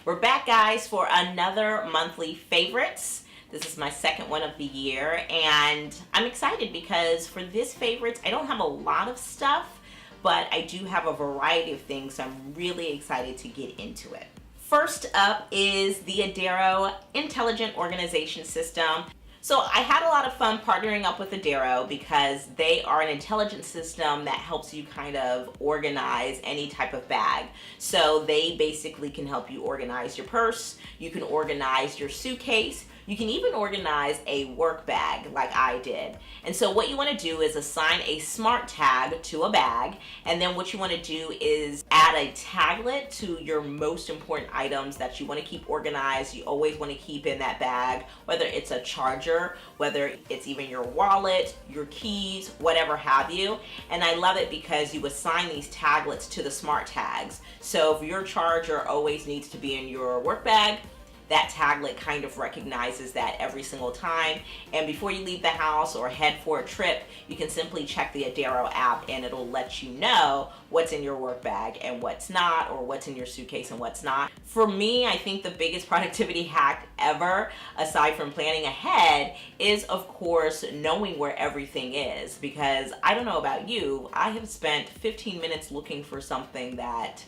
We're back, guys, for another monthly favorites. This is my second one of the year, and I'm excited because for this favorites, I don't have a lot of stuff, but I do have a variety of things, so I'm really excited to get into it. First up is the Adero Intelligent Organization System. So I had a lot of fun partnering up with Adero because they are an intelligence system that helps you kind of organize any type of bag. So they basically can help you organize your purse, you can organize your suitcase, you can even organize a work bag like I did. And so what you want to do is assign a smart tag to a bag, and then what you want to do is add a taglet to your most important items that you want to keep organized. You always want to keep in that bag, whether it's a charger, whether it's even your wallet, your keys, whatever have you. And I love it because you assign these taglets to the smart tags. So if your charger always needs to be in your work bag, that taglet kind of recognizes that every single time. And before you leave the house or head for a trip, you can simply check the Adero app and it'll let you know what's in your work bag and what's not, or what's in your suitcase and what's not. For me, I think the biggest productivity hack ever, aside from planning ahead, is of course knowing where everything is. Because I don't know about you, I have spent 15 minutes looking for something that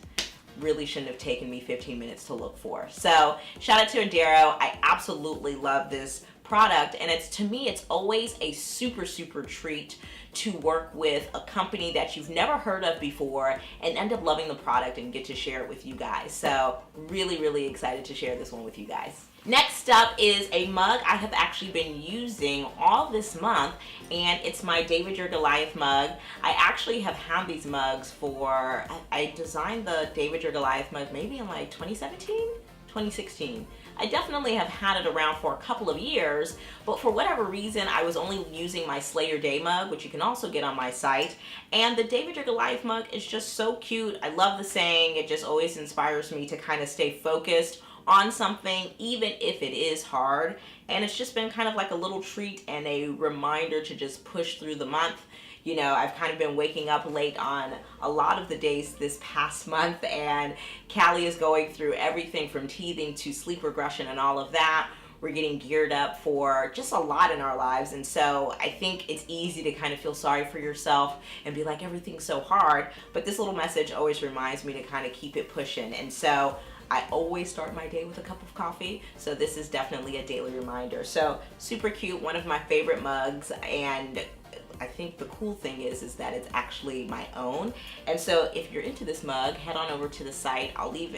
really shouldn't have taken me 15 minutes to look for. So shout out to Adero. I absolutely love this product, and to me it's always a super treat to work with a company that you've never heard of before and end up loving the product and get to share it with you guys. So really excited to share this one with you guys. Next up is a mug I have actually been using all this month, and it's my David Your Goliath mug. I actually have had these mugs for, I designed the David Your Goliath mug maybe in like 2017, 2016. I definitely have had it around for a couple of years, but for whatever reason, I was only using my Slay Your Day mug, which you can also get on my site. And the David Your Goliath mug is just so cute. I love the saying. It just always inspires me to kind of stay focused on something, even if it is hard. And it's just been kind of like a little treat and a reminder to just push through the month. You know, I've kind of been waking up late on a lot of the days this past month, and Callie is going through everything from teething to sleep regression and all of that. We're getting geared up for just a lot in our lives, and so I think it's easy to kind of feel sorry for yourself and be like, everything's so hard, but this little message always reminds me to kind of keep it pushing. And so I always start my day with a cup of coffee, so this is definitely a daily reminder. So super cute, one of my favorite mugs, and I think the cool thing is that it's actually my own. And so if you're into this mug, head on over to the site. I'll leave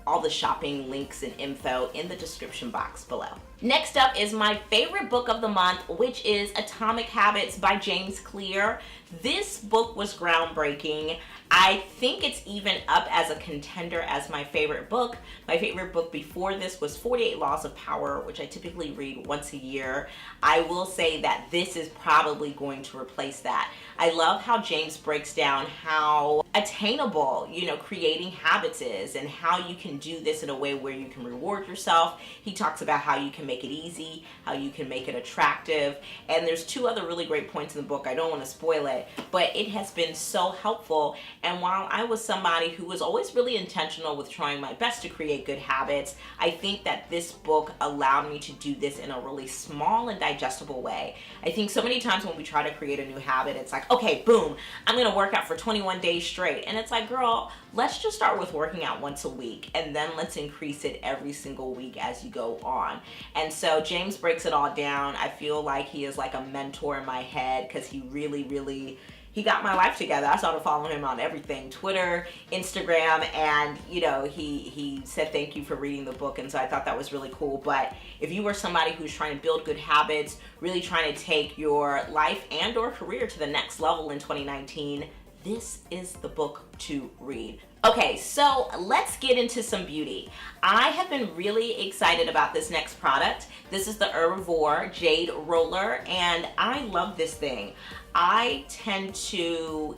all the shopping links and info in the description box below. Next up is my favorite book of the month, which is Atomic Habits by James Clear. This book was groundbreaking. I think it's even up as a contender as my favorite book. My favorite book before this was 48 Laws of Power, which I typically read once a year. I will say that this is probably going to replace that. I love how James breaks down how attainable, you know, creating habits is, and how you can do this in a way where you can reward yourself. He talks about how you can make it easy, how you can make it attractive, and there's two other really great points in the book. I don't want to spoil it, but it has been so helpful. And while I was somebody who was always really intentional with trying my best to create good habits, I think that this book allowed me to do this in a really small and digestible way. I think so many times when we try to create a new habit, it's like, okay, boom, I'm gonna work out for 21 days straight. And it's like, girl, let's just start with working out once a week, and then let's increase it every single week as you go on. And so James breaks it all down. I feel like he is like a mentor in my head, because he really he got my life together. I started following him on everything, Twitter, Instagram, and you know, he said thank you for reading the book, and so I thought that was really cool. But if you were somebody who's trying to build good habits, really trying to take your life and or career to the next level in 2019, this is the book to read. Okay, so let's get into some beauty. I have been really excited about this next product. This is the Herbivore Jade Roller, and I love this thing. I tend to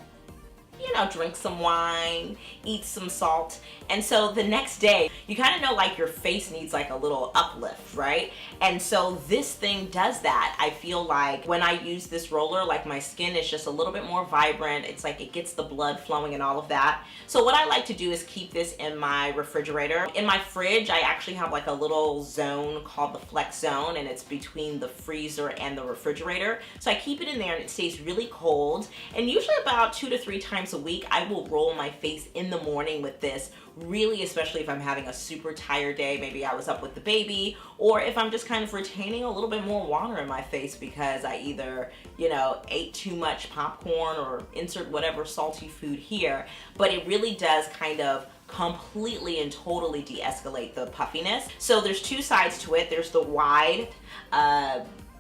you know, drink some wine, eat some salt. And so the next day, you kind of know like your face needs like a little uplift, right? And so this thing does that. I feel like when I use this roller, like my skin is just a little bit more vibrant. It's like it gets the blood flowing and all of that. So what I like to do is keep this in my refrigerator. In my fridge, I actually have like a little zone called the flex zone, and it's between the freezer and the refrigerator. So I keep it in there and it stays really cold. And usually about 2 to 3 times a week, I will roll my face in the morning with this, really, especially if I'm having a super tired day. Maybe I was up with the baby, or if I'm just kind of retaining a little bit more water in my face because I either, you know, ate too much popcorn or insert whatever salty food here. But it really does kind of completely and totally de-escalate the puffiness. So there's 2 sides to it. There's the wide,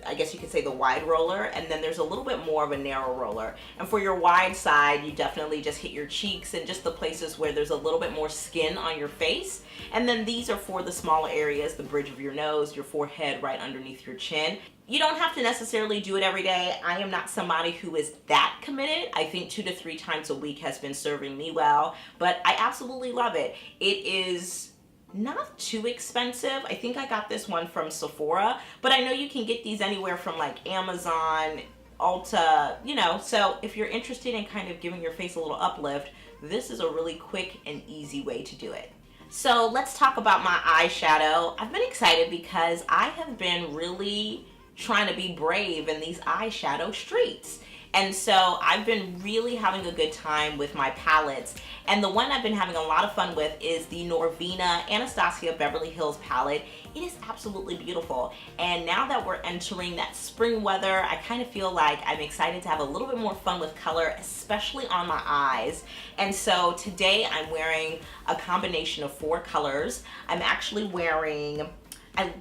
I guess you could say the wide roller, and then there's a little bit more of a narrow roller. And for your wide side, you definitely just hit your cheeks and just the places where there's a little bit more skin on your face. And then these are for the smaller areas, the bridge of your nose, your forehead, right underneath your chin. You don't have to necessarily do it every day. I am not somebody who is that committed. I think 2 to 3 times a week has been serving me well, but I absolutely love it. It is not too expensive. I think I got this one from Sephora, but I know you can get these anywhere from like Amazon, Ulta, you know, so if you're interested in kind of giving your face a little uplift, this is a really quick and easy way to do it. So let's talk about my eyeshadow. I've been excited because I have been really trying to be brave in these eyeshadow streets. And so I've been really having a good time with my palettes. And the one I've been having a lot of fun with is the Norvina Anastasia Beverly Hills palette. It is absolutely beautiful. And now that we're entering that spring weather, I kind of feel like I'm excited to have a little bit more fun with color, especially on my eyes. And so today I'm wearing a combination of 4 colors. I'm actually wearing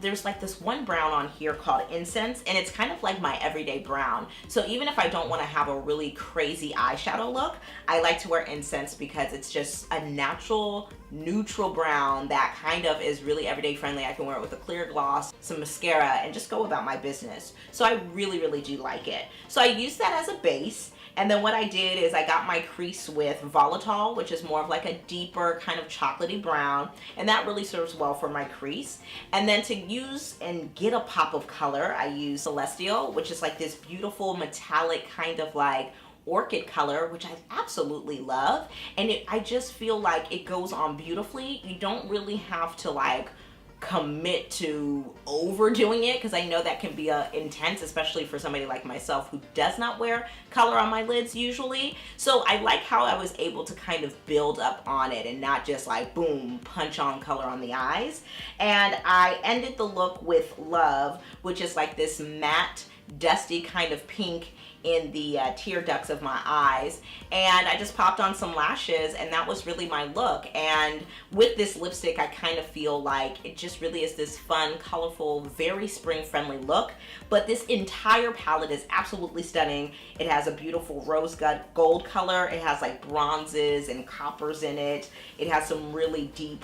there's like this one brown on here called Incense, and it's kind of like my everyday brown. So even if I don't want to have a really crazy eyeshadow look, I like to wear Incense because it's just a natural, neutral brown that kind of is really everyday friendly. I can wear it with a clear gloss, some mascara, and just go about my business. So I really, really do like it. So I use that as a base. And then what I did is I got my crease with Volatile, which is more of like a deeper kind of chocolatey brown. And that really serves well for my crease. And then to use and get a pop of color, I use Celestial, which is like this beautiful metallic kind of like orchid color, which I absolutely love. And I just feel like it goes on beautifully. You don't really have to like commit to overdoing it, because I know that can be intense, especially for somebody like myself who does not wear color on my lids usually. So I like how I was able to kind of build up on it and not just like boom, punch on color on the eyes. And I ended the look with Love, which is like this matte, dusty kind of pink in the tear ducts of my eyes, and I just popped on some lashes, and that was really my look. And with this lipstick, I kind of feel like it just really is this fun, colorful, very spring friendly look. But this entire palette is absolutely stunning. It has a beautiful rose gold color. It has like bronzes and coppers in it. It has some really deep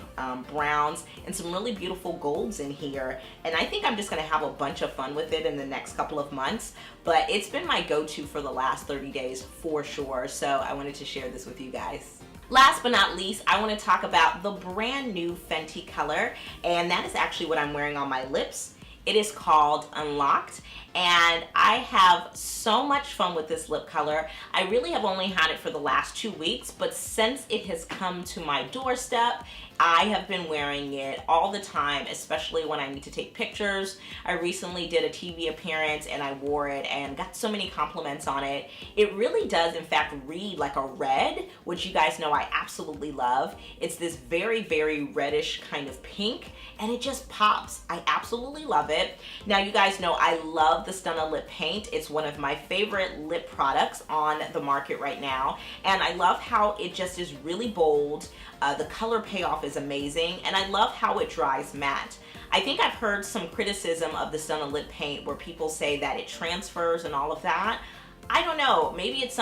browns and some really beautiful golds in here. And I think I'm just gonna have a bunch of fun with it in the next couple of months. But it's been my go-to for the last 30 days for sure. So I wanted to share this with you guys. Last but not least, I want to talk about the brand new Fenty color, and that is actually what I'm wearing on my lips. It is called Unlocked, and I have so much fun with this lip color. I really have only had it for the last 2 weeks, but since it has come to my doorstep, I have been wearing it all the time, especially when I need to take pictures. I recently did a TV appearance and I wore it and got so many compliments on it. It really does, in fact, read like a red, which you guys know I absolutely love. It's this very, very reddish kind of pink, and it just pops. I absolutely love it. Now, you guys know I love the STUNNA lip paint. It's one of my favorite lip products on the market right now, and I love how it just is really bold. The color payoff is amazing, and I love how it dries matte. I think I've heard some criticism of the STUNNA lip paint where people say that it transfers and all of that. I don't know, maybe as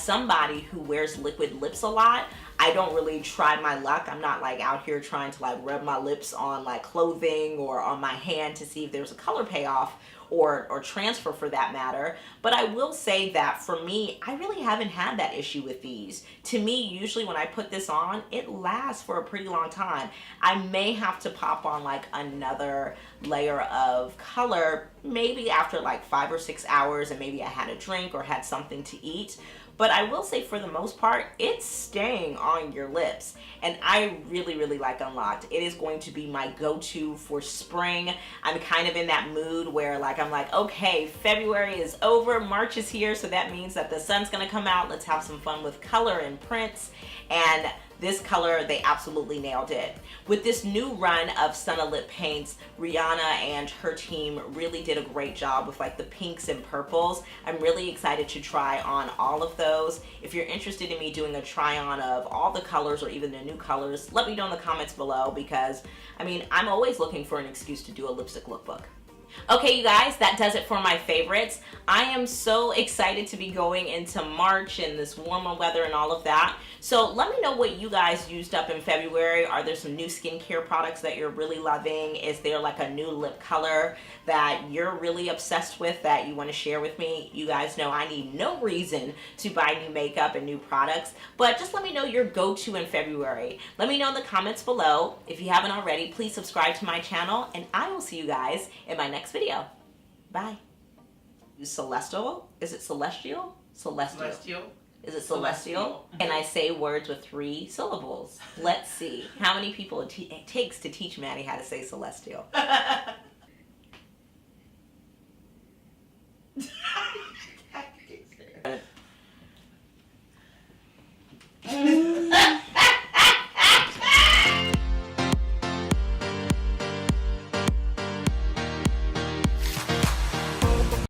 somebody who wears liquid lips a lot, I don't really try my luck. I'm not like out here trying to like rub my lips on like clothing or on my hand to see if there's a color payoff or transfer for that matter. But I will say that for me, I really haven't had that issue with these. To me, usually when I put this on, it lasts for a pretty long time. I may have to pop on like another layer of color maybe after like 5 or 6 hours, and maybe I had a drink or had something to eat. But I will say for the most part, it's staying on your lips. And I really, really like Unlocked. It is going to be my go-to for spring. I'm kind of in that mood where like I'm like, okay, February is over, March is here, so that means that the sun's gonna come out. Let's have some fun with color and prints. And this color, they absolutely nailed it. With this new run of STUNNA lip paints, Rihanna and her team really did a great job with like the pinks and purples. I'm really excited to try on all of those. If you're interested in me doing a try on of all the colors or even the new colors, let me know in the comments below, because I mean, I'm always looking for an excuse to do a lipstick lookbook. Okay, you guys, that does it for my favorites. I am so excited to be going into March and this warmer weather and all of that. So let me know what you guys used up in February. Are there some new skincare products that you're really loving? Is there like a new lip color that you're really obsessed with that you want to share with me? You guys know I need no reason to buy new makeup and new products, but just let me know your go-to in February. Let me know in the comments below. If you haven't already, please subscribe to my channel, and I will see you guys in my next video. Bye. Celestial? Is it celestial? Celestial. Is it celestial? Can I say words with 3 syllables? Let's see how many people it takes to teach Mattie how to say celestial.